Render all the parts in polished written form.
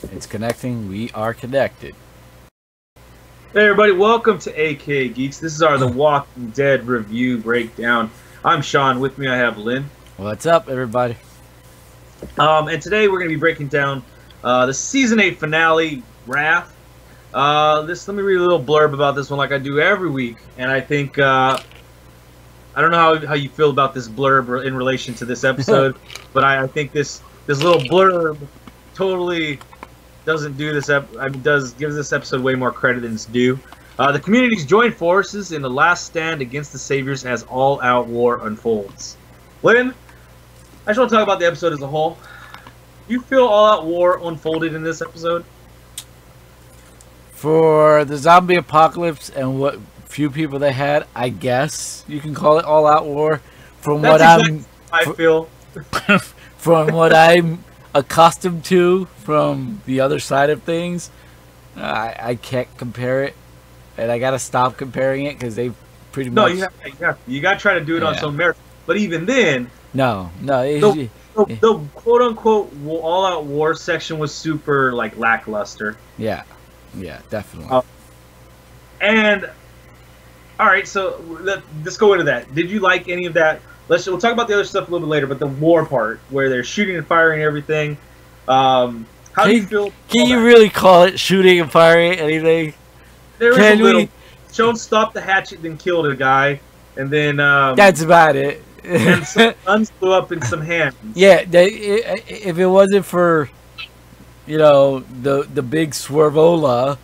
It's connecting. We are connected. Hey everybody, welcome to AK Geeks. This is our The Walking Dead review breakdown. I'm Sean. With me I have Lynn. What's up, everybody? And today we're going to be breaking down the Season 8 finale, Wrath. Let me read a little blurb about this one like I do every week. And I think, I don't know how you feel about this blurb in relation to this episode, but I think this little blurb totally doesn't do this. Gives this episode way more credit than it's due. The communities join forces in the last stand against the Saviors as all-out war unfolds. Lynn, I just want to talk about the episode as a whole. Do you feel all-out war unfolded in this episode? For the zombie apocalypse and what few people they had, I guess you can call it all-out war. From That's what exactly how I feel. from what I'm accustomed to from the other side of things, I can't compare it, and I gotta stop comparing it because they pretty much. No, you got to try to do it on some merit. But even then, no, the quote-unquote all-out war section was super like lackluster. Yeah, definitely. And all right, so let's go into that. Did you like any of that? We'll talk about the other stuff a little bit later, but the war part where they're shooting and firing and everything. How do you feel? Can you really call it shooting and firing anything? There was a little. Jones stopped the hatchet, then killed a guy, and then that's about it. And some guns blew up in some hands. Yeah, if it wasn't for, the big swervola.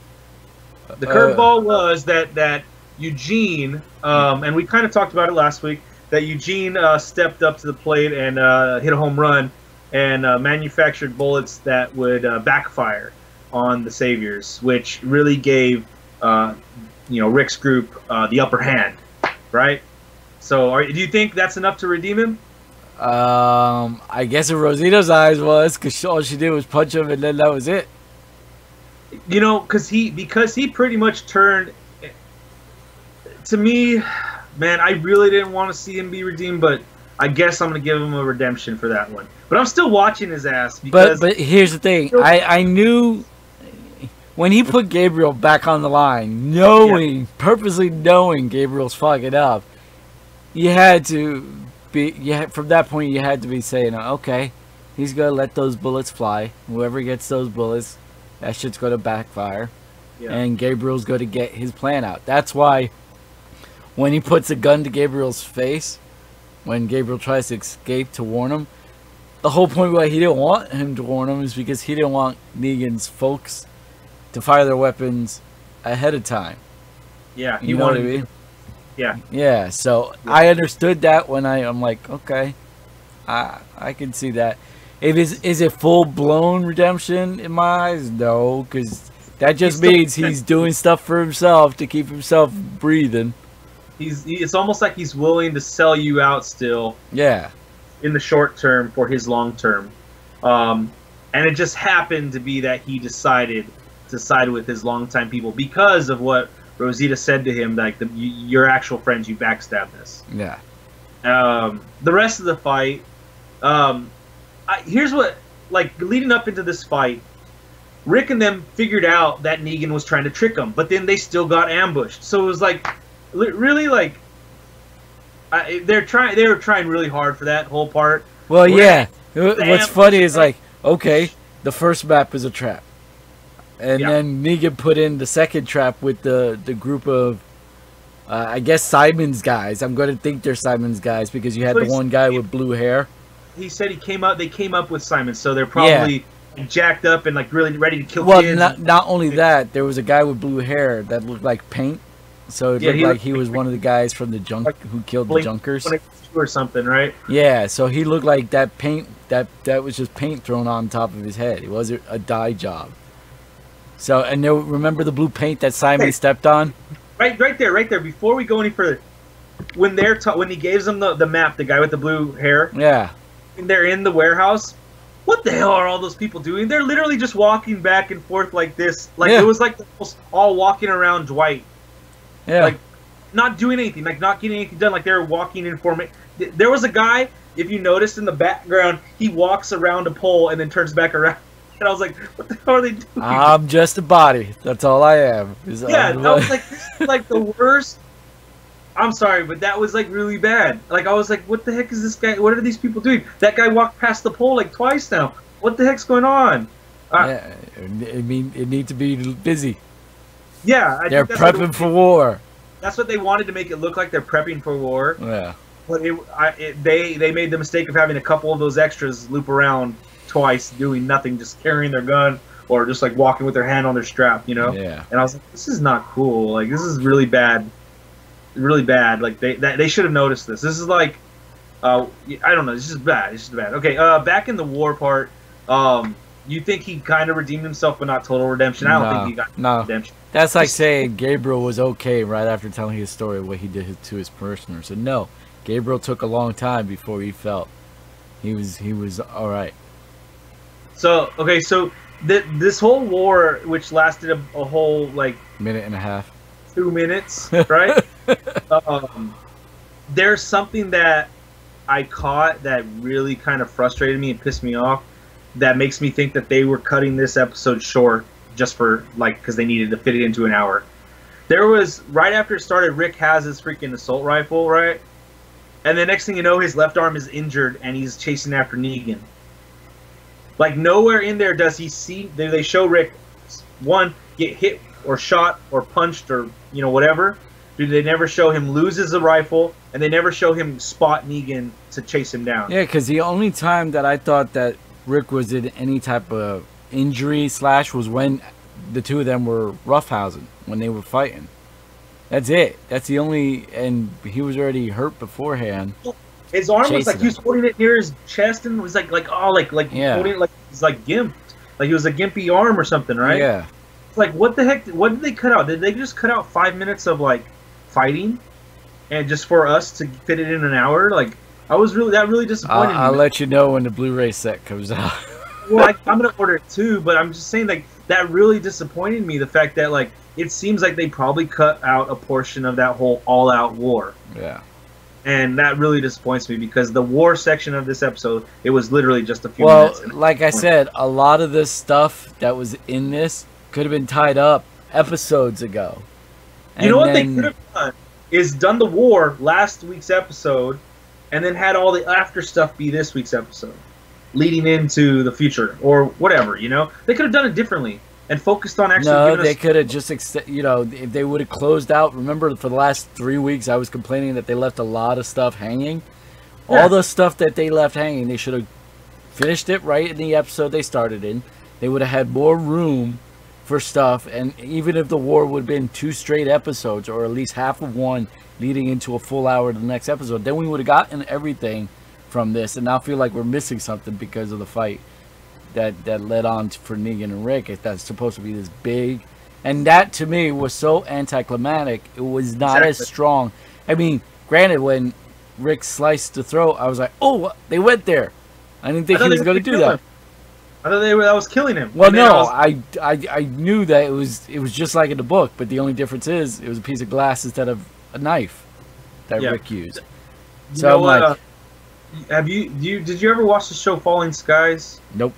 The curveball was that Eugene, and we kind of talked about it last week, that Eugene stepped up to the plate and hit a home run and manufactured bullets that would backfire on the Saviors, which really gave Rick's group the upper hand, right? So, do you think that's enough to redeem him? I guess in Rosita's eyes was, because all she did was punch him, and then that was it. Because he pretty much turned. To me, man, I really didn't want to see him be redeemed, but I guess I'm gonna give him a redemption for that one. But I'm still watching his ass because. But here's the thing, I knew. When he put Gabriel back on the line, purposely knowing Gabriel's fucking up, you had to be, from that point, you had to be saying, okay, he's going to let those bullets fly. Whoever gets those bullets, that shit's going to backfire. Yeah. And Gabriel's going to get his plan out. That's why when he puts a gun to Gabriel's face, when Gabriel tries to escape to warn him, the whole point why he didn't want him to warn him is because he didn't want Negan's folks to fire their weapons ahead of time. Yeah, you know what I mean? Yeah. Yeah, so I understood that when I'm like, okay, I can see that. Is it full-blown redemption in my eyes? No, because that just means he's doing stuff for himself to keep himself breathing. It's almost like he's willing to sell you out still. Yeah. In the short term for his long term. And it just happened to be that he decided to side with his longtime people because of what Rosita said to him, like your actual friends, you backstabbed us. Yeah. The rest of the fight, here's what, like, leading up into this fight, Rick and them figured out that Negan was trying to trick them, but then they still got ambushed. So it was like, really, like, they were trying really hard for that whole part. Well, yeah. What's funny is, like, okay, the first map is a trap. And then Negan put in the second trap with the group of, I guess, Simon's guys. I'm going to think they're Simon's guys because you had the one guy with blue hair. He said they came up with Simon, so they're probably jacked up and like really ready to kill kids. Well, not only that, there was a guy with blue hair that looked like paint. So it looked like he was one of the guys from the who killed the Junkers. Or something, right? Yeah, so he looked like that paint, that was just paint thrown on top of his head. It wasn't a dye job. So, and remember the blue paint that Simon stepped on? Right there. Before we go any further, when he gives them the map, the guy with the blue hair. Yeah. And they're in the warehouse. What the hell are all those people doing? They're literally just walking back and forth like this. Like it was like all walking around Dwight. Yeah. Like not doing anything, like not getting anything done. Like they were walking in formation. There was a guy, if you noticed in the background, he walks around a pole and then turns back around. and I was like, what the hell are they doing? I'm just a body. That's all I am. Yeah, I was like, this is like the worst. I'm sorry, but that was like really bad. Like I was like, what the heck is this guy? What are these people doing? That guy walked past the pole like twice now. What the heck's going on? Yeah, I mean, it needs to be busy. Yeah, they're prepping for war. That's what they wanted to make it look like. They're prepping for war. Yeah. But they made the mistake of having a couple of those extras loop around twice, doing nothing, just carrying their gun or just like walking with their hand on their strap, you know. Yeah. And I was like, this is not cool. Like this is really bad. Really bad. Like they should have noticed this. This is like, I don't know. It's just bad. It's just bad. Okay. Back in the war part. You think he kind of redeemed himself, but not total redemption? I don't think he got redemption. That's like saying Gabriel was okay right after telling his story of what he did to his prisoners. And no, Gabriel took a long time before he felt he was all right. So okay, so this whole war, which lasted a whole like minute and a half. 2 minutes, right? There's something that I caught that really kind of frustrated me and pissed me off. That makes me think that they were cutting this episode short just for like because they needed to fit it into an hour. There was right after it started, Rick has his freaking assault rifle, right? And the next thing you know, his left arm is injured and he's chasing after Negan. Like nowhere in there does he see. They show Rick one get hit or shot or punched or whatever. Dude, they never show him loses the rifle, and they never show him spot Negan to chase him down. Yeah, because the only time that I thought that Rick was in any type of injury / was when the two of them were roughhousing, when they were fighting. That's it. That's the only, and he was already hurt beforehand. His arm was like he was holding it near his chest and was like yeah. holding it like he's like gimped, like he was a gimpy arm or something, right? Yeah. Like what the heck? What did they cut out? Did they just cut out 5 minutes of like fighting, and just for us to fit it in an hour? Like I was really disappointed. I'll let you know when the Blu-ray set comes out. Well, I'm gonna order it too, but I'm just saying like that really disappointed me. The fact that like it seems like they probably cut out a portion of that whole all-out war. Yeah. And that really disappoints me because the war section of this episode, it was literally just a few minutes. Well, like I said, a lot of this stuff that was in this could have been tied up episodes ago. You know what they could have done is done the war last week's episode, and then had all the after stuff be this week's episode, leading into the future or whatever. They could have done it differently and focused on actually. No, they could have just if they would have closed out. Remember, for the last 3 weeks, I was complaining that they left a lot of stuff hanging. Yeah. All the stuff that they left hanging, they should have finished it right in the episode they started in. They would have had more room for stuff, and even if the war would have been 2 straight episodes, or at least half of one leading into a full hour of the next episode, then we would have gotten everything from this, and now feel like we're missing something because of the fight that led on for Negan and Rick. That's supposed to be this big, and that to me was so anticlimactic. It was not as strong. I mean, granted, when Rick sliced the throat, I was like, oh, they went there. I didn't think he was going to do that. I thought that was killing him. Well, no, I knew that it was just like in the book, but the only difference is it was a piece of glass instead of a knife that Rick used. So I'm like, did you ever watch the show Falling Skies? Nope.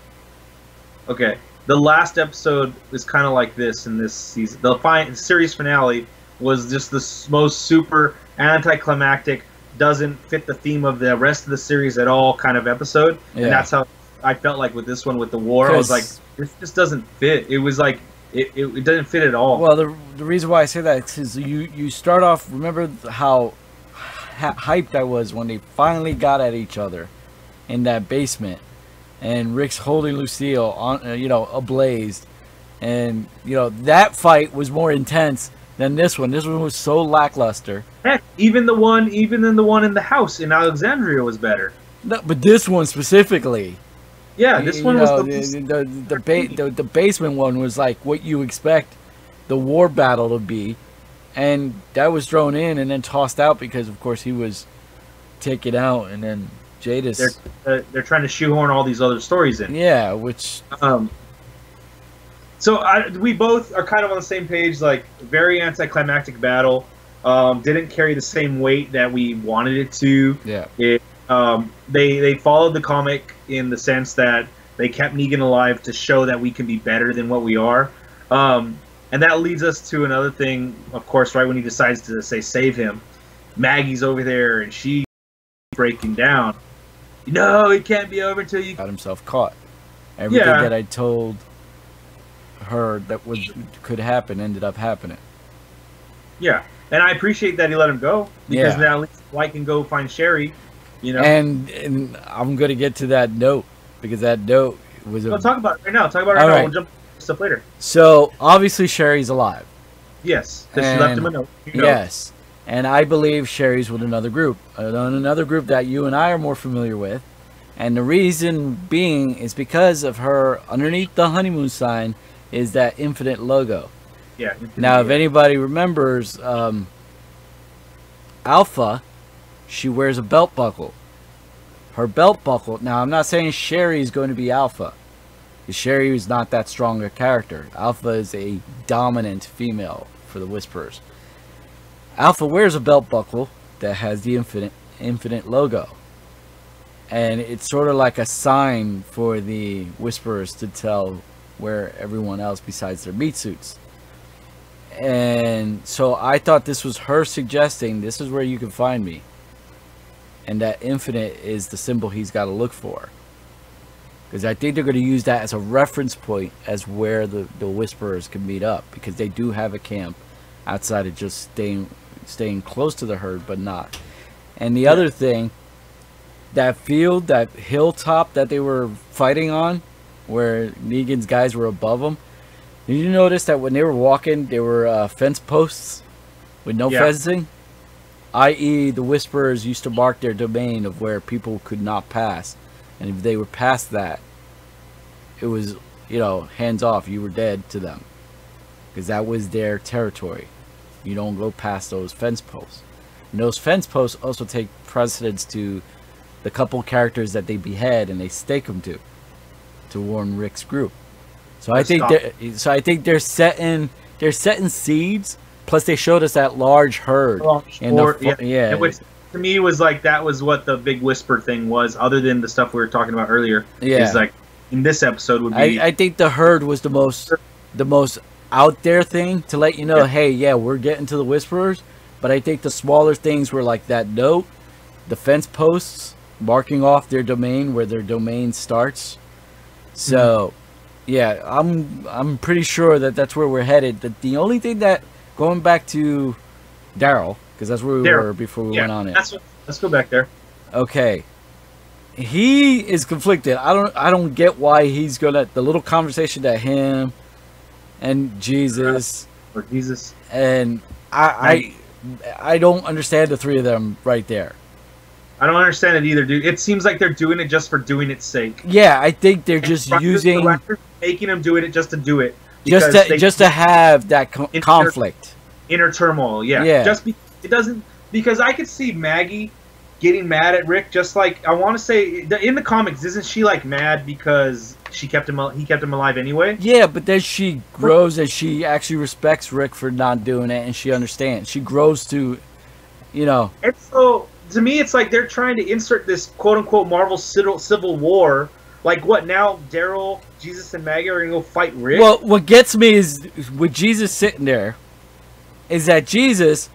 Okay, the last episode is kind of like this in this season. The series finale was just the most super anticlimactic, doesn't fit the theme of the rest of the series at all kind of episode, and that's how I felt like with this one with the war. I was like, this just doesn't fit. It was like it doesn't fit at all. Well, the reason why I say that is you start off. Remember how hyped I was when they finally got at each other in that basement, and Rick's holding Lucille on, ablazed, and that fight was more intense than this one. This one was so lackluster. Heck, even the one in the house in Alexandria was better. No, but this one specifically. Yeah, this one was the basement one was like what you expect the war battle to be, and that was thrown in and then tossed out because of course he was taken out, and then Jadis. They're trying to shoehorn all these other stories in. Yeah, which. So we both are kind of on the same page. Like very anticlimactic battle. Didn't carry the same weight that we wanted it to. Yeah. They followed the comic in the sense that They kept Negan alive to show that we can be better than what we are. And that leads us to another thing, of course, right when he decides to say save him. Maggie's over there and she's breaking down. No, it can't be over until you... Got himself caught. Everything that I told her that could happen ended up happening. Yeah, and I appreciate that he let him go. Because now at least Dwight can go find Sherry, you know. And I'm going to get to that note. Because that note was... We'll talk about it right now. Talk about it right now. We'll jump to stuff later. So, obviously Sherry's alive. Yes, because she left him a note. Yes. And I believe Sherry's with another group. Another group that you and I are more familiar with. And the reason being is because of her, underneath the honeymoon sign, is that infinite logo. Yeah. Now, if anybody remembers, Alpha, she wears a belt buckle. Her belt buckle... Now, I'm not saying Sherry's going to be Alpha. Sherry is not that strong a character. Alpha is a dominant female for the Whisperers. Alpha wears a belt buckle that has the infinite logo. And it's sort of like a sign for the Whisperers to tell where everyone else besides their meat suits. And so I thought this was her suggesting, this is where you can find me. And that infinite is the symbol he's got to look for. Because I think they're going to use that as a reference point as where the Whisperers can meet up. Because they do have a camp outside of just staying close to the herd, but not. And the other thing, that field, that hilltop that they were fighting on, where Negan's guys were above them, did you notice that when they were walking, there were fence posts with no fencing? I.e., the Whisperers used to mark their domain of where people could not pass. And if they were past that, it was, you know, hands off. You were dead to them. Because that was their territory. You don't go past those fence posts. And those fence posts also take precedence to the couple characters that they behead and they stake them to warn Rick's group. So I think they're setting seeds. Plus, they showed us that large herd. Which to me was like that was what the big whisper thing was. Other than the stuff we were talking about earlier, is like in this episode would be. I think the herd was the most out there thing to let you know, hey, we're getting to the Whisperers. But I think the smaller things were like that note, the fence posts marking off their domain where their domain starts. So, I'm pretty sure that that's where we're headed. The only thing that, going back to Daryl, because that's where we were before we went on it. Let's go back there. Okay, he is conflicted. I don't get why he's gonna. The little conversation that him and Jesus and I don't understand the three of them right there. I don't understand it either, dude. It seems like they're doing it just for doing its sake. Yeah, I think they're just making them doing it just to do it, just to have that conflict, inner turmoil. Because I could see Maggie getting mad at Rick, just like I want to say in the comics, isn't she like mad because he kept him alive anyway? Yeah, but then she grows and she actually respects Rick for not doing it, and she understands. She grows to, you know. And so to me, it's like they're trying to insert this quote-unquote Marvel Civil War. Like, what, now Daryl, Jesus, and Maggie are going to go fight Rick? Well, what gets me is, with Jesus sitting there, is that Jesus...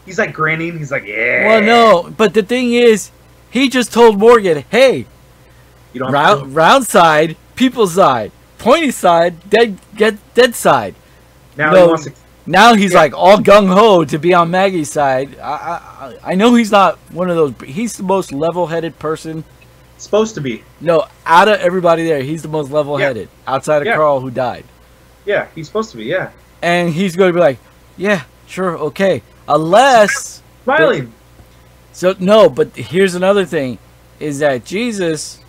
He's like grinning, he's like, yeah. Well, no, but the thing is, he just told Morgan, hey, you don't round side, people side, pointy side, dead side. Now he's like all gung-ho to be on Maggie's side. I know he's not one of those. He's the most level-headed person. Supposed to be. No, out of everybody there, he's the most level-headed. Outside of Carl, who died. Yeah, he's supposed to be, yeah. And he's going to be like, yeah, sure, okay. Unless... Smiling. So, no, but here's another thing. Is that Jesus...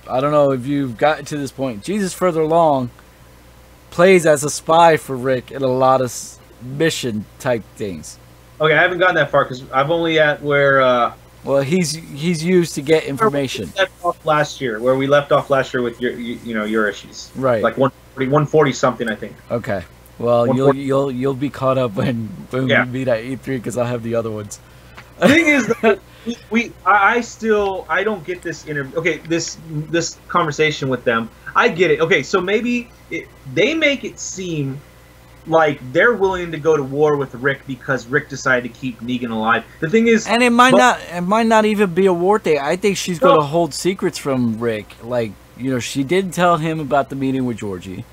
I don't know if you've gotten to this point. Jesus, further along, plays as a spy for Rick in a lot of mission type things. Okay, I haven't gotten that far because I'm only at where. Well, he's used to get information. Where we left off last year with your issues. Right. Like 140 something, I think. Okay. Well, you'll be caught up when we meet at E3 because I'll have the other ones. Thing is, I don't get this interview. Okay, this conversation with them, I get it. Okay, so maybe they make it seem like they're willing to go to war with Rick because Rick decided to keep Negan alive. The thing is, and it might not even be a war thing. I think she's going to hold secrets from Rick. Like, you know, she did tell him about the meeting with Georgie.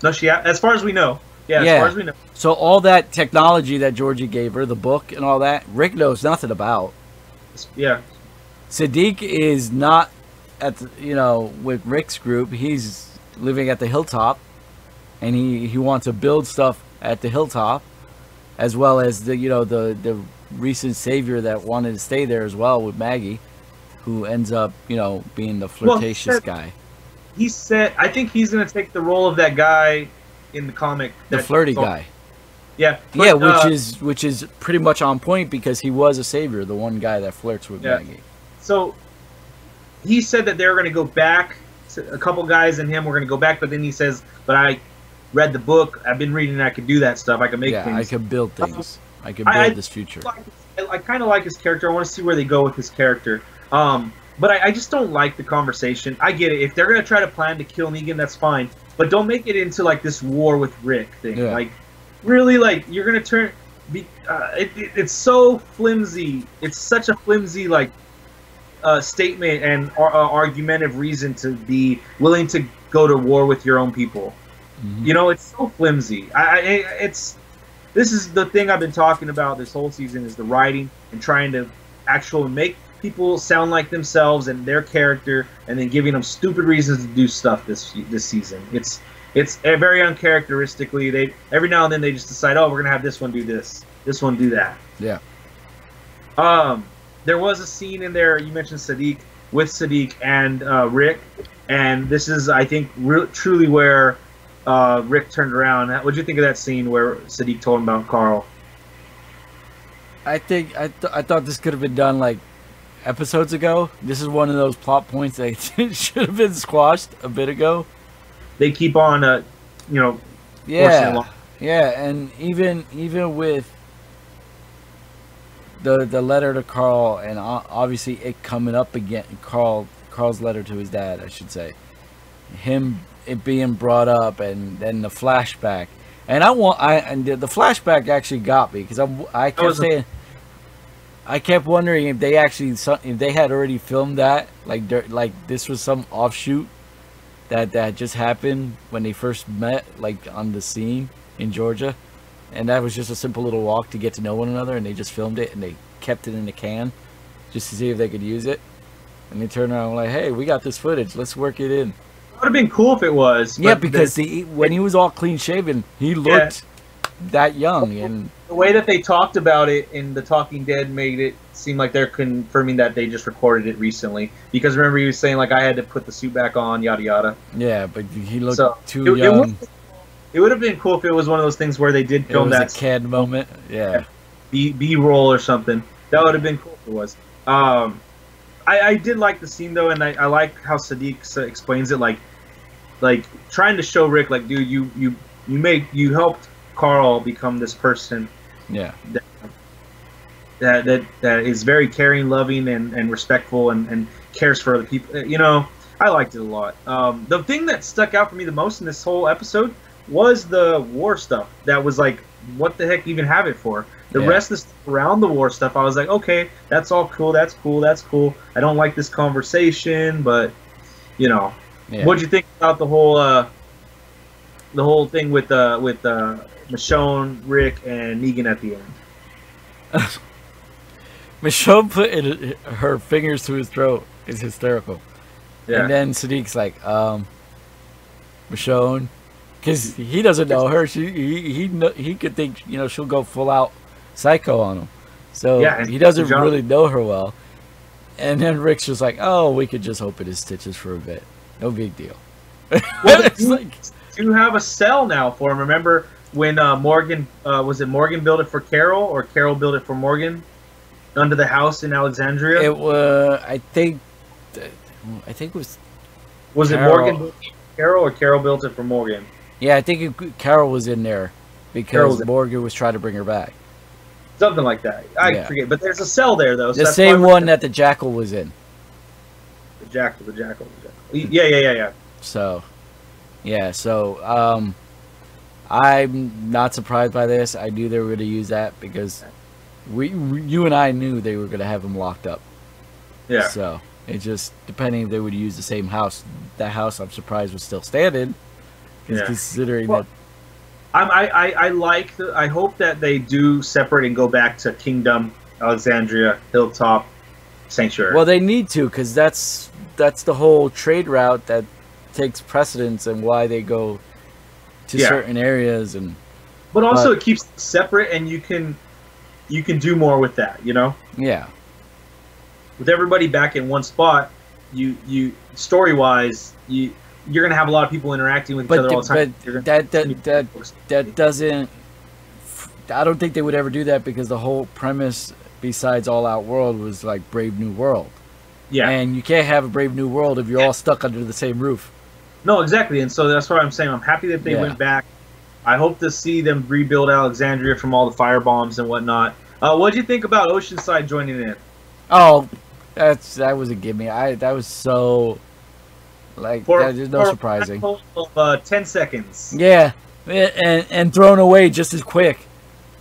No, as far as we know. Yeah, as far as we know. So all that technology that Georgie gave her, the book and all that, Rick knows nothing about. Yeah. Sadiq is not at the, you know, with Rick's group. He's living at the hilltop, and he wants to build stuff at the hilltop, as well as the recent savior that wanted to stay there as well with Maggie, who ends up being the flirtatious guy. He said, I think he's going to take the role of that guy in the comic, the flirty guy. Yeah, which is pretty much on point because he was a savior, the one guy that flirts with Maggie. So he said that they were going to go back. A couple guys and him were going to go back, but then he says, "But I read the book. I've been reading. I could do that stuff. I can make things. I could build things. I could build this future." I kind of like his character. I want to see where they go with his character. But I just don't like the conversation. I get it. If they're going to try to plan to kill Negan, that's fine. But don't make it into like this war with Rick thing. Yeah. Like, really, like you're going to turn. It's so flimsy. It's such a flimsy statement and argumentative reason to be willing to go to war with your own people. Mm-hmm. You know, it's so flimsy. This is the thing I've been talking about this whole season is the writing and trying to actually make people sound like themselves and their character, and then giving them stupid reasons to do stuff this season. It's very uncharacteristically. They every now and then they just decide, oh, we're gonna have this one do this one do that. Yeah. There was a scene in there. You mentioned Sadiq and Rick, and this is, I think, truly where Rick turned around. What did you think of that scene where Sadiq told him about Carl? I think I thought this could have been done like episodes ago. This is one of those plot points that should have been squashed a bit ago. They keep on, yeah, and even with the letter to Carl, and obviously it coming up again, Carl's letter to his dad, I should say, it being brought up, and then the flashback, and the flashback actually got me because I kept wondering if they had already filmed that, like this was some offshoot that just happened when they first met, like on the scene in Georgia, and that was just a simple little walk to get to know one another, and they just filmed it and they kept it in the can just to see if they could use it, and they turned around and were like, hey, we got this footage, let's work it in. It would have been cool if it was. Yeah, because when he was all clean shaven, he looked that young, and the way that they talked about it in The Talking Dead made it seem like they're confirming that they just recorded it recently. Because remember, he was saying like, I had to put the suit back on, yada yada. Yeah, but he looked too young. It would have been cool if it was one of those things where they did film that. It was a CAD moment. Yeah. B-roll or something. That would have been cool if it was. I did like the scene though, and I like how Sadiq explains it, like trying to show Rick, like, dude, you helped Carl become this person. Yeah. That is very caring, loving, and respectful, and cares for other people. You know, I liked it a lot. The thing that stuck out for me the most in this whole episode was the war stuff. That was like, what the heck even have it for? The rest of the stuff around the war stuff, I was like, okay, that's all cool. That's cool. That's cool. I don't like this conversation, but you know, what'd you think about the whole thing with Michonne, Rick, and Negan at the end? Michonne put her fingers to his throat is hysterical. Yeah. And then Sadiq's like, Michonne, because he doesn't know her. He could think, she'll go full out psycho on him. So he doesn't really know her well. And then Rick's just like, oh, we could just open his stitches for a bit. No big deal. Well, it's like, you have a cell now for him. Remember when Morgan, was it Morgan built it for Carol, or Carol built it for Morgan under the house in Alexandria? It was, I think it was. Was Carol. It Morgan built it for Carol, or Carol built it for Morgan? Yeah, I think Carol was in there because Morgan was trying to bring her back. something like that. I forget, but there's a cell there though. So the same one that the Jackal was in. The Jackal. Yeah. So, yeah. So, I'm not surprised by this. I knew they were going to use that because you and I knew they were going to have him locked up. Yeah. So it just depending if they would use the same house. That house, I'm surprised, was still standing. Considering that. I hope that they do separate and go back to Kingdom, Alexandria, Hilltop, Sanctuary. Well, they need to because that's the whole trade route that takes precedence and why they go to certain areas But also it keeps it separate and you can do more with that, you know? Yeah. With everybody back in one spot, you story-wise, you're gonna have a lot of people interacting with each other all the time. But that doesn't. I don't think they would ever do that because the whole premise, besides All Out World, was like Brave New World. Yeah. And you can't have a Brave New World if you're all stuck under the same roof. No, exactly. And so that's what I'm saying. I'm happy that they went back. I hope to see them rebuild Alexandria from all the fire bombs and whatnot. What did you think about Oceanside joining in? Oh, that was a gimme. That was so. Like, there's no surprising. 10 seconds. Yeah, and thrown away just as quick.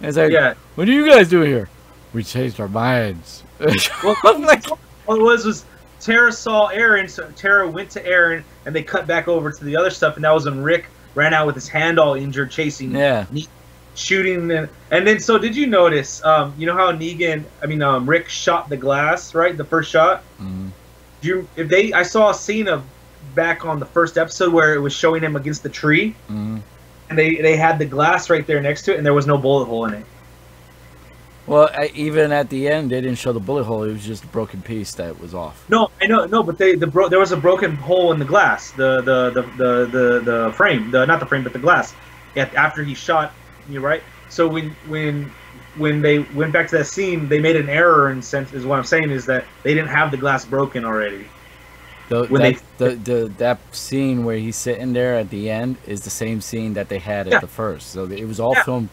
It's like, what are you guys doing here? We changed our minds. Well, what it was Tara saw Aaron, so Tara went to Aaron, and they cut back over to the other stuff, and that was when Rick ran out with his hand all injured, chasing, shooting, and then. So did you notice? You know how Rick shot the glass, right? The first shot. Mm-hmm. I saw a scene of back on the first episode where it was showing him against the tree, and they had the glass right there next to it, and there was no bullet hole in it. Well, even at the end, they didn't show the bullet hole. It was just a broken piece that was off. No, I know, but there was a broken hole in the glass, the frame, not the frame, but the glass. After he shot, you right. So when they went back to that scene, they made an error in sense. Is what I'm saying is that they didn't have the glass broken already. That scene where he's sitting there at the end is the same scene that they had at the first. So it was all filmed.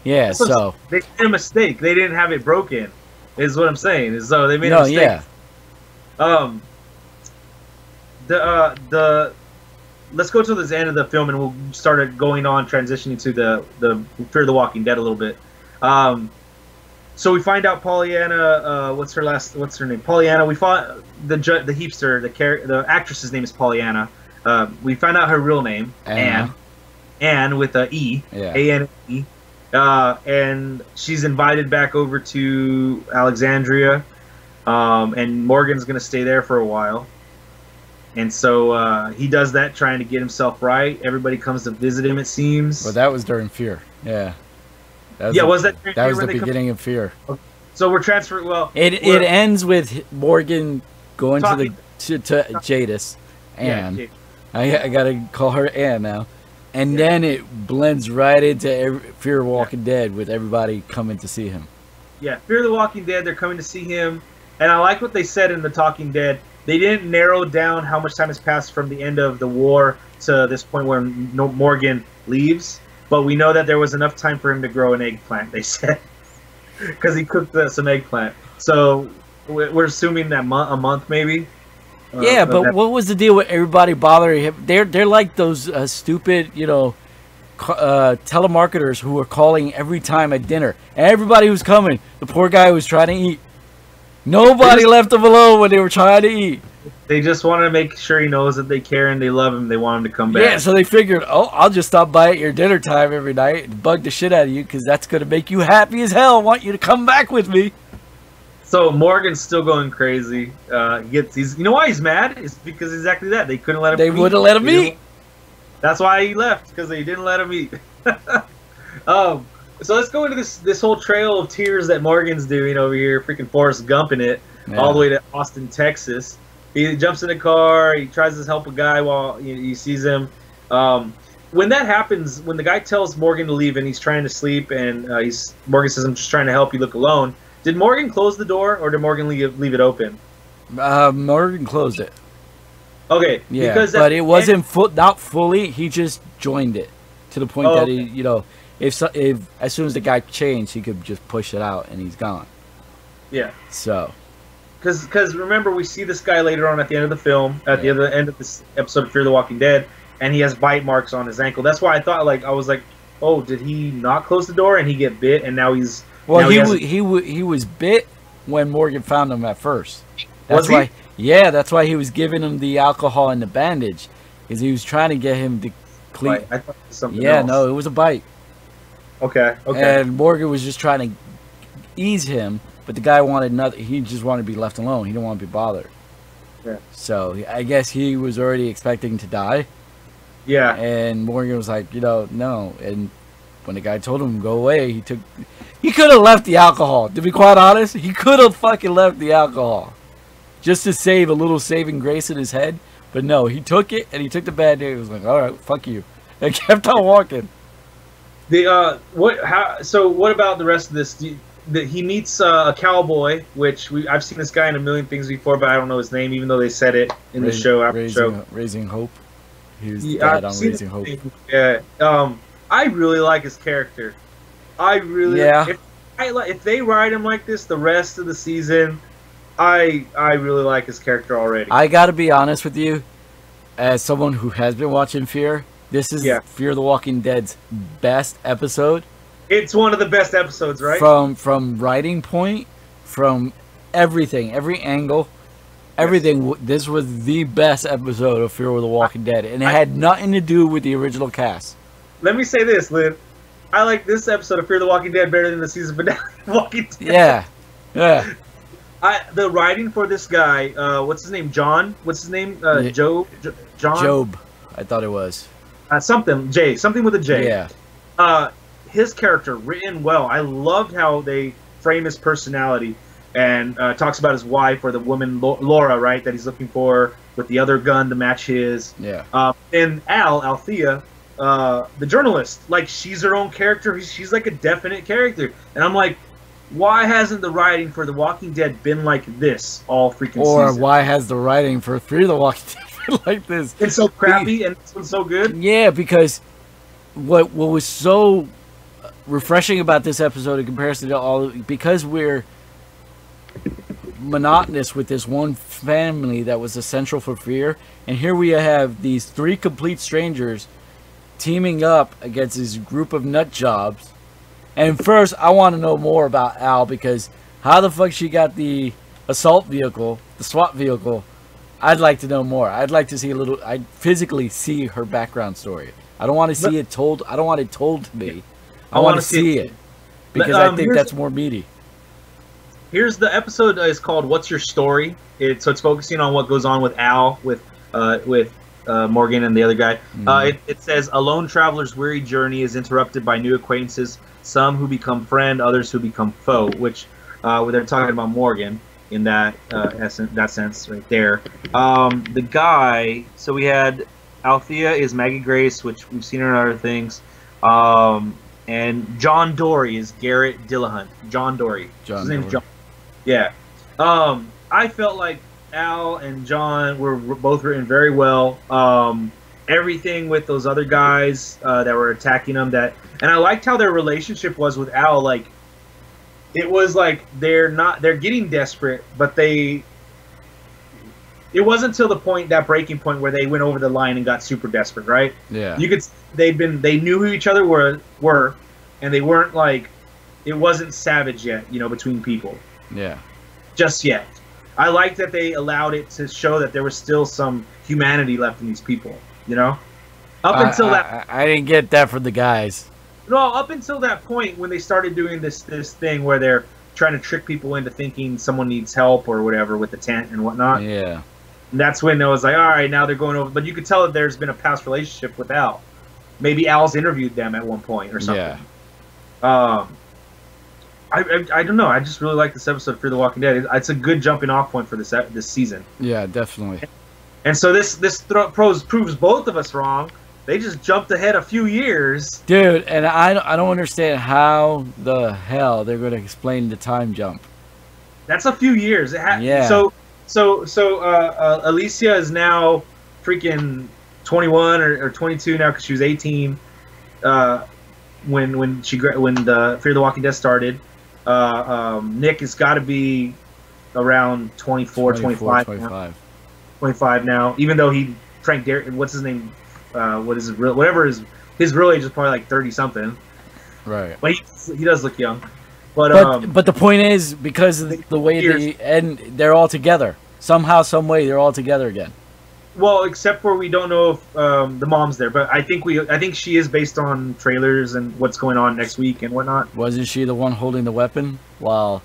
Yeah, so they made a mistake. They didn't have it broken. Is what I'm saying. So they made a mistake. Let's go to this end of the film and we'll start going on transitioning to the Fear the Walking Dead a little bit. So we find out Pollyanna. What's her name? Pollyanna. We found the heapster. The actress's name is Pollyanna. We find out her real name, Anne with a E. Yeah. A-N-E. And she's invited back over to Alexandria, and Morgan's gonna stay there for a while. And so he does that, trying to get himself right. Everybody comes to visit him, it seems. Well, that was during Fear. Yeah. Was that the beginning of Fear. So we're transferring. Well, it ends with Morgan going to Jadis, Anne. I gotta call her Anne now, and then it blends right into Fear of Walking Dead with everybody coming to see him. Yeah, Fear the Walking Dead. They're coming to see him, and I like what they said in the Talking Dead. They didn't narrow down how much time has passed from the end of the war to this point where Morgan leaves. But we know that there was enough time for him to grow an eggplant, they said. Because he cooked some eggplant. So we're assuming that a month maybe? Yeah, but what was the deal with everybody bothering him? They're like those stupid, telemarketers who were calling every time at dinner. And everybody was coming. The poor guy was trying to eat. Nobody left him alone when they were trying to eat. They just want to make sure he knows that they care and they love him. They want him to come back. Yeah, so they figured, I'll just stop by at your dinner time every night and bug the shit out of you because that's going to make you happy as hell. I want you to come back with me. So Morgan's still going crazy. You know why he's mad? It's because exactly that. They couldn't let him eat. They wouldn't let him eat. That's why he left, because they didn't let him eat. So let's go into this whole trail of tears that Morgan's doing over here, freaking Forrest Gumping it, all the way to Austin, Texas. He jumps in a car, he tries to help a guy while he sees him. When that happens, when the guy tells Morgan to leave and he's trying to sleep, and Morgan says, "I'm just trying to help you, look alone." Did Morgan close the door, or did Morgan leave it open? Morgan closed it. Okay, yeah, but it wasn't not fully. He just joined it to the point that he, if as soon as the guy changed, he could just push it out and he's gone. Yeah. So. Because remember, we see this guy later on at the end of the film, at the other end of this episode of Fear the Walking Dead, and he has bite marks on his ankle. That's why I thought, like, I was like, oh, did he not close the door and he get bit, and now he's... Well, he was bit when Morgan found him at first. Was he? Yeah, that's why he was giving him the alcohol and the bandage, because he was trying to get him to clean. Right. I thought it was something yeah, else. no, it was a bite. Okay, okay. And Morgan was just trying to ease him, but the guy wanted nothing. He just wanted to be left alone. He didn't want to be bothered. Yeah. So I guess he was already expecting to die. Yeah. And Morgan was like, no. And when the guy told him to go away, he could have left the alcohol. To be quite honest, he could have fucking left the alcohol just to save a little saving grace in his head. But no, he took it and he took the bad-aid. He was like, all right, fuck you, and kept on walking. So what about the rest of this? He meets a cowboy, which I've seen this guy in a million things before, but I don't know his name, even though they said it in the show after the show. Raising Hope. He was the dad on Raising Hope. Yeah. I really like his character. I really. Yeah. If they write him like this the rest of the season, I really like his character already. I got to be honest with you, as someone who has been watching Fear, this is Fear the Walking Dead's best episode. It's one of the best episodes, right? From writing point, from everything, every angle, everything. This was the best episode of Fear the Walking Dead, and it had nothing to do with the original cast. Let me say this, Lynn. I like this episode of Fear the Walking Dead better than the season finale of Walking Dead. Yeah. The writing for this guy, what's his name? John? What's his name? Job? John? Job, I thought it was. Something with a J. Yeah. His character written well. I loved how they frame his personality and talks about his wife or the woman Laura, right, that he's looking for with the other gun to match his. Yeah. And Althea, the journalist, like she's her own character. She's like a definite character, and I'm like, why hasn't the writing for The Walking Dead been like this all freaking season? Or why has the writing for Fear the Walking Dead been like this? It's so crappy and this one's so good. Yeah, because what was so refreshing about this episode in comparison to all, because we're monotonous with this one family that was essential for Fear, and here we have these three complete strangers teaming up against this group of nut jobs. And first, I want to know more about Al, because how the fuck she got the assault vehicle, the SWAT vehicle, I'd like to know more. I'd like to see I'd physically see her background story. I don't want to see it told. I don't want it told to me. I want to see it, because I think that's more meaty. Here's the episode is called "What's Your Story?" So it's focusing on what goes on with Al, with Morgan and the other guy. It says a lone traveler's weary journey is interrupted by new acquaintances, some who become friend, others who become foe. Which they're talking about Morgan in that sense right there. The guy. So we had Althea is Maggie Grace, which we've seen her in other things. And John Dory is Garrett Dillahunt. John Dory. His name's John. Yeah. I felt like Al and John were both written very well. Everything with those other guys that were attacking them, and I liked how their relationship was with Al. Like, it was like they're getting desperate, but it wasn't until that breaking point where they went over the line and got super desperate, right? Yeah. They knew who each other were, and they weren't like, it wasn't savage yet, between people. Yeah. Just yet. I like that they allowed it to show that there was still some humanity left in these people, until that. I didn't get that from the guys. No, up until that point when they started doing this thing where they're trying to trick people into thinking someone needs help or whatever with the tent and whatnot. Yeah. And that's when it was like, all right, now they're going over. But you could tell that there's been a past relationship with Al. Maybe Al's interviewed them at one point or something. Yeah. I don't know. I just really like this episode of Fear the Walking Dead. It's a good jumping off point for this season. Yeah, definitely. And so this proves both of us wrong. They just jumped ahead a few years. Dude, and I don't understand how the hell they're going to explain the time jump. That's a few years. Yeah. So Alicia is now freaking 21 or 22 now because she was 18. when the Fear the Walking Dead started. Nick has got to be around 24, 25. 25 now. Even though Frank what's his name? What is his real? Whatever his real age is probably like 30 something. Right. But he does look young. But the point is, because of the way they end, they're all together. Somehow, some way, they're all together again. Well, except for we don't know if the mom's there, but I think she is based on trailers and what's going on next week and whatnot. Wasn't she the one holding the weapon? Well,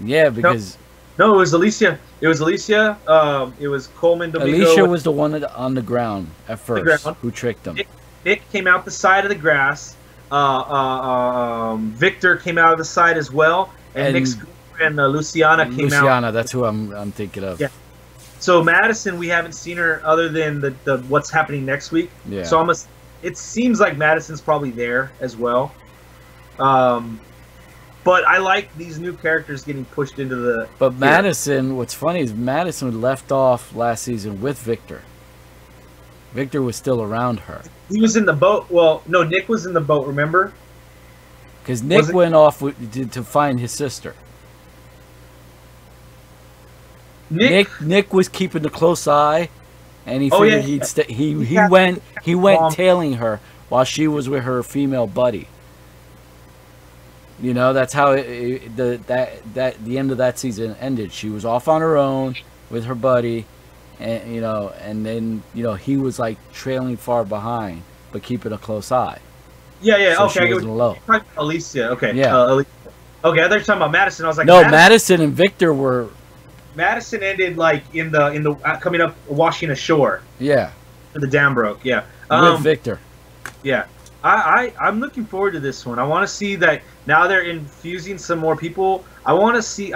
yeah, because no, it was Alicia. It was Alicia. It was Coleman Domingo. Alicia was the one on the ground at first who tricked them. Nick came out the side of the grass. Victor came out of the side as well, and Nick's girlfriend Luciana came out. Luciana, that's who I'm thinking of. Yeah. So Madison, we haven't seen her other than the what's happening next week. Yeah. So it seems like Madison's probably there as well. But I like these new characters getting pushed into the. But Madison, what's funny is Madison left off last season with Victor. Victor was still around her. He was in the boat. Well, no, Nick was in the boat. Remember? Because Nick went off to find his sister. Nick was keeping a close eye, and he figured he'd stay. He went tailing her while she was with her female buddy. You know, that's how the end of that season ended. She was off on her own with her buddy, and then he was like trailing far behind, but keeping a close eye. Yeah. So okay. She wasn't alone. Alicia. Okay. Yeah. Okay. I thought you were talking about Madison. I was like, no, Madison and Victor were. Madison ended like in the coming up washing ashore. Yeah. The dam broke. Yeah. With Victor. Yeah. I'm looking forward to this one. I want to see that now they're infusing some more people. I want to see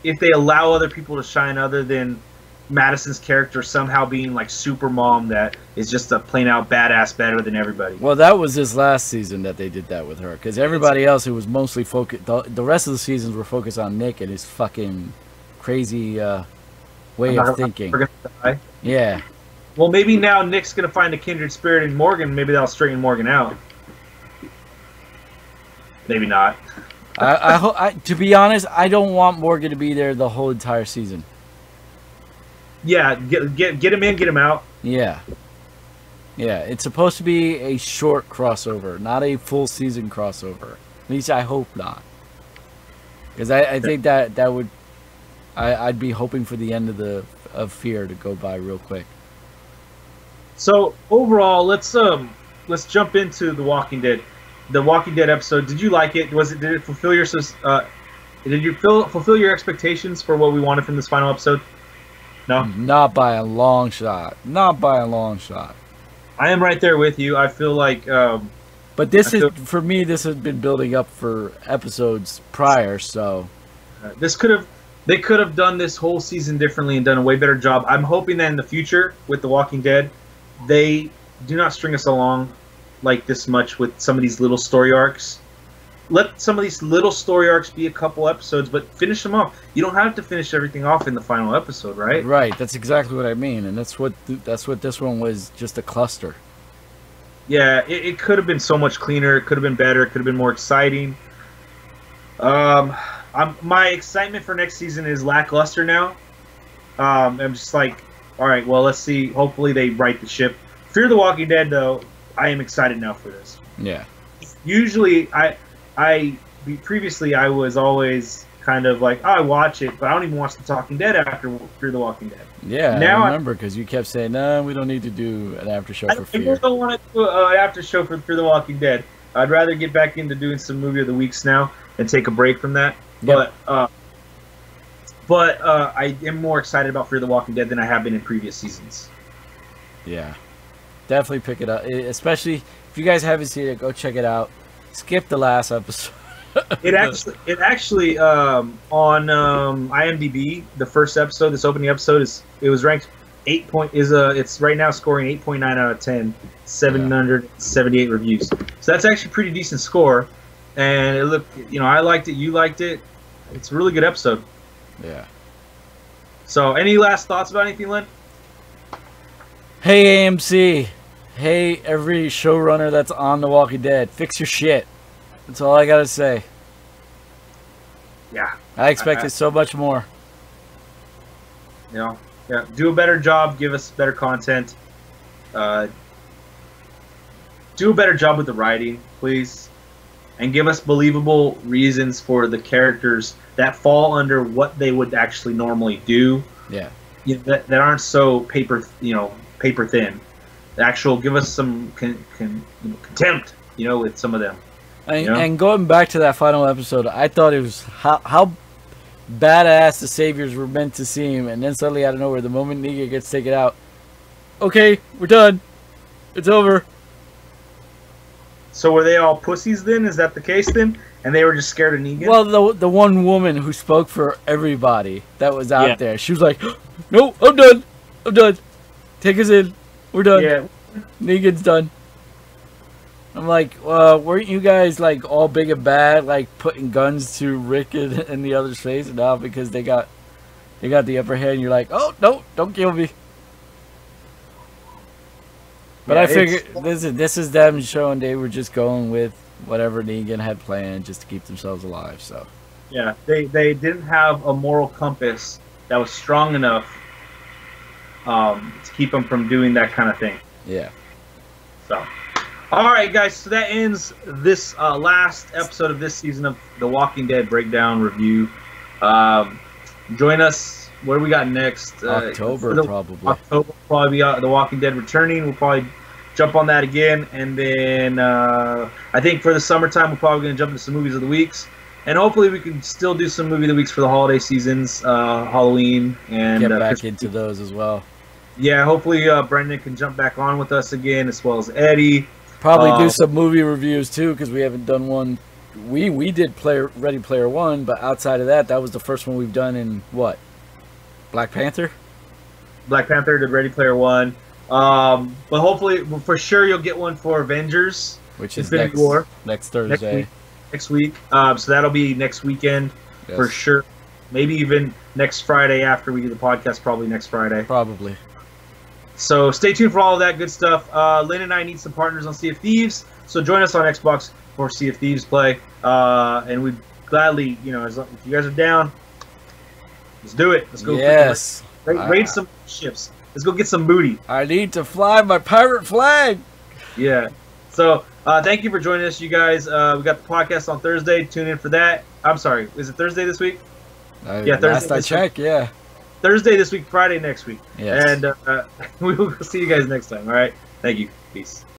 if they allow other people to shine other than Madison's character somehow being like super mom that is just a plain out badass better than everybody. Well, that was this last season that they did that with her, because everybody else who was mostly focused, the rest of the seasons were focused on Nick and his fucking crazy way of thinking. Yeah. Well, maybe now Nick's gonna find a kindred spirit in Morgan. Maybe that'll straighten Morgan out. Maybe not. To be honest, I don't want Morgan to be there the whole entire season. Yeah, get him in, get him out. Yeah. Yeah, it's supposed to be a short crossover, not a full season crossover. At least I hope not. Because I think that would... I'd be hoping for the end of Fear to go by real quick. So overall, let's jump into The Walking Dead. The Walking Dead episode. Did you like it? Did it fulfill your fulfill your expectations for what we wanted from this final episode? No? Not by a long shot. Not by a long shot. I am right there with you. I feel like... but for me, this has been building up for episodes prior, so... They could have done this whole season differently and done a way better job. I'm hoping that in the future, with The Walking Dead, they do not string us along like this much with some of these little story arcs. Let some of these little story arcs be a couple episodes, but finish them off. You don't have to finish everything off in the final episode, right? Right. That's exactly what I mean, and that's what this one was, just a cluster. Yeah, it could have been so much cleaner. It could have been better. It could have been more exciting. My excitement for next season is lackluster now. I'm just like, all right, well, let's see. Hopefully they right the ship. Fear the Walking Dead, though, I am excited now for this. Yeah. Usually, previously I was always kind of like, oh, I watch it, but I don't even watch The Talking Dead after Fear the Walking Dead. Yeah, now I remember, because you kept saying, no, we don't need to do an after show for Fear. I don't want to do an after show for Fear the Walking Dead. I'd rather get back into doing some movie of the weeks now and take a break from that. Yep. But I am more excited about Fear the Walking Dead than I have been in previous seasons. Yeah. Definitely pick it up. Especially if you guys haven't seen it, go check it out. Skip the last episode. It actually on IMDb, the first episode, this opening episode was ranked 8 point it's right now scoring 8.9 out of 10, 778 reviews. So that's actually a pretty decent score. And it looked, I liked it, you liked it. It's a really good episode. Yeah. So any last thoughts about anything, Len? Hey AMC. Hey, every showrunner that's on The Walking Dead, fix your shit. That's all I gotta say. Yeah. I expected so much more. You know, yeah. Do a better job. Give us better content. Do a better job with the writing, please, and give us believable reasons for the characters that fall under what they would actually normally do. Yeah. You know, that aren't so paper thin. The actual give us some contempt, with some of them. And going back to that final episode, I thought it was how badass the saviors were meant to seem, and then suddenly out of nowhere, the moment Negan gets taken out, okay, we're done, it's over. So were they all pussies then? Is that the case then? And they were just scared of Negan? Well, the one woman who spoke for everybody that was out there, she was like, no, I'm done. Take us in. We're done. Yeah. Negan's done. I'm like, weren't you guys like all big and bad, like putting guns to Rick and the other's face, and now because they got the upper hand, you're like, oh no, don't kill me. But I figured this is them showing they were just going with whatever Negan had planned just to keep themselves alive. So yeah, they didn't have a moral compass that was strong enough to keep them from doing that kind of thing. Yeah. So, all right, guys. So that ends this last episode of this season of The Walking Dead Breakdown Review. Join us. What do we got next? October, probably. October probably be The Walking Dead returning. We'll probably jump on that again, and then I think for the summertime we're probably going to jump into some movies of the weeks, and hopefully we can still do some movie of the weeks for the holiday seasons, Halloween, and get back into those as well. Yeah, hopefully Brendan can jump back on with us again, as well as Eddie. Probably do some movie reviews too, because we haven't done one. We did Ready Player One, but outside of that was the first one we've done in what? Black Panther? Black Panther did Ready Player One. But hopefully, for sure, you'll get one for Avengers. Which is Infinity War. Next Thursday. Next week. So that'll be next weekend for sure. Maybe even next Friday after we do the podcast, probably next Friday. Probably. So stay tuned for all of that good stuff. Lynn and I need some partners on Sea of Thieves, so join us on Xbox for Sea of Thieves play. And we'd gladly, if you guys are down, let's do it. Let's go. Yes. Raid some ships. Let's go get some booty. I need to fly my pirate flag. Yeah. So thank you for joining us, you guys. We got the podcast on Thursday. Tune in for that. I'm sorry. Is it Thursday this week? Yeah, Thursday. Last I checked, yeah. Thursday this week, Friday next week. Yes. And we will see you guys next time. All right. Thank you. Peace.